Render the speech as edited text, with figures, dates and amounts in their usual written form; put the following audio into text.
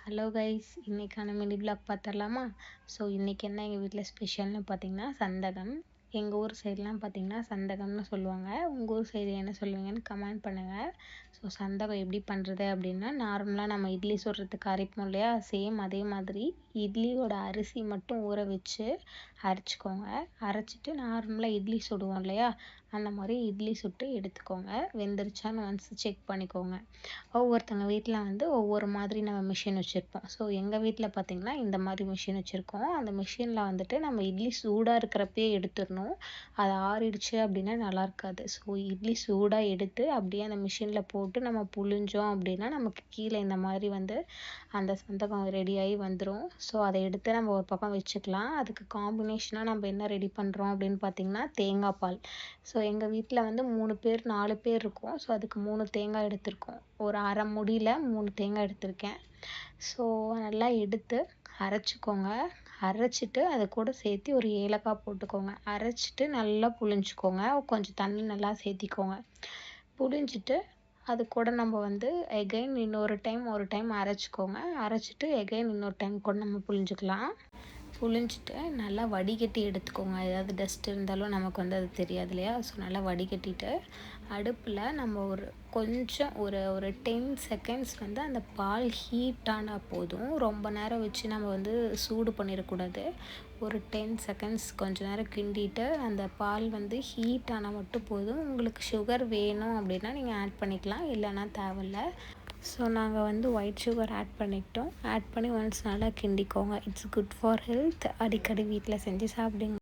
Hello guys, இன்றைக்கான mini vlog பார்த்துடலாமா? So இன்றைக்கி என்ன எங்கள் வீட்டில் ஸ்பெஷல்னு பார்த்தீங்கன்னா சந்தகம். எங்கள் ஊர் சைட்லாம் பார்த்தீங்கன்னா சந்தகம்னு சொல்லுவாங்க. உங்கள் ஊர் சைடு என்ன சொல்லுவீங்கன்னு கமெண்ட் பண்ணுங்கள். ஸோ சந்தகம் எப்படி பண்ணுறது அப்படின்னா, நார்மலாக நம்ம இட்லி சுடுறதுக்கு அரைப்போம் இல்லையா, சேம் அதே மாதிரி இட்லியோட அரிசி மட்டும் ஊற வச்சு அரைச்சிக்கோங்க. அரைச்சிட்டு நார்மலாக இட்லி சுடுவோம் இல்லையா, அந்த மாதிரி இட்லி சுட்டு எடுத்துக்கோங்க. வெந்துருச்சான்னு ஒன்ஸ் செக் பண்ணிக்கோங்க. ஒவ்வொருத்தவங்க வீட்டில் வந்து ஒவ்வொரு மாதிரி நம்ம மிஷின் வச்சுருப்போம். ஸோ எங்கள் வீட்டில் பார்த்திங்கன்னா இந்த மாதிரி மிஷின் வச்சுருக்கோம். அந்த மிஷினில் வந்துட்டு நம்ம இட்லி சூடாக இருக்கிறப்பே எடுத்துடணும். அது ஆறிடுச்சு அப்படின்னா நல்லா இருக்காது. ஸோ இட்லி சூடாக எடுத்து அப்படியே அந்த மிஷினில் போட்டு நம்ம புழிஞ்சோம் அப்படின்னா நமக்கு கீழே இந்த மாதிரி வந்து அந்த சந்தகம் ரெடியாகி வந்துடும். ஸோ அதை எடுத்து நம்ம ஒரு பக்கம் வச்சுக்கலாம். அதுக்கு காம்பினேஷனாக நம்ம என்ன ரெடி பண்ணுறோம் அப்படின்னு பார்த்திங்கன்னா தேங்காய் பால். ஸோ எங்கள் வீட்டில் வந்து 3 பேர் 4 பேர் இருக்கோம். ஸோ அதுக்கு 3 தேங்காய் எடுத்திருக்கோம். ஒரு அரை முடியில் 3 தேங்காய் எடுத்திருக்கேன். ஸோ நல்லா எடுத்து அரைச்சிக்கோங்க. அரைச்சிட்டு அது கூட சேர்த்து ஒரு ஏலக்காய் போட்டுக்கோங்க. அரைச்சிட்டு நல்லா புழிஞ்சிக்கோங்க. கொஞ்சம் தண்ணி நல்லா சேர்த்திக்கோங்க. புழிஞ்சிட்டு அது கூட நம்ம வந்து எகைன் இன்னொரு டைம் அரைச்சிக்கோங்க. அரைச்சிட்டு எகைன் இன்னொரு டைம் கூட நம்ம புழிஞ்சிக்கலாம். புழிஞ்சிட்டு நல்லா வடிகட்டி எடுத்துக்கோங்க. ஏதாவது டஸ்ட் இருந்தாலும் நமக்கு வந்து அது தெரியாது இல்லையா. ஸோ நல்லா வடிகட்டிட்டு அடுப்பில் நம்ம கொஞ்சம் ஒரு 10 செகண்ட்ஸ் வந்து அந்த பால் ஹீட் ஆனால் போதும். ரொம்ப நேரம் வச்சு நம்ம வந்து சூடு பண்ணிடக்கூடாது. ஒரு 10 செகண்ட்ஸ் கொஞ்ச நேரம் கிண்டிட்டு அந்த பால் வந்து ஹீட் ஆனால் மட்டும் போதும். உங்களுக்கு சுகர் வேணும் அப்படின்னா நீங்கள் ஆட் பண்ணிக்கலாம், இல்லைன்னா தேவையில்லை. ஸோ நாங்கள் வந்து ஒயிட் சுகர் ஆட் பண்ணிக்கிட்டோம். ஆட் பண்ணி ஒன்ஸ் நல்லா கிண்டிக்கோங்க. It's good for health. அடிக்கடி வீட்டில் செஞ்சு சாப்பிடுங்க.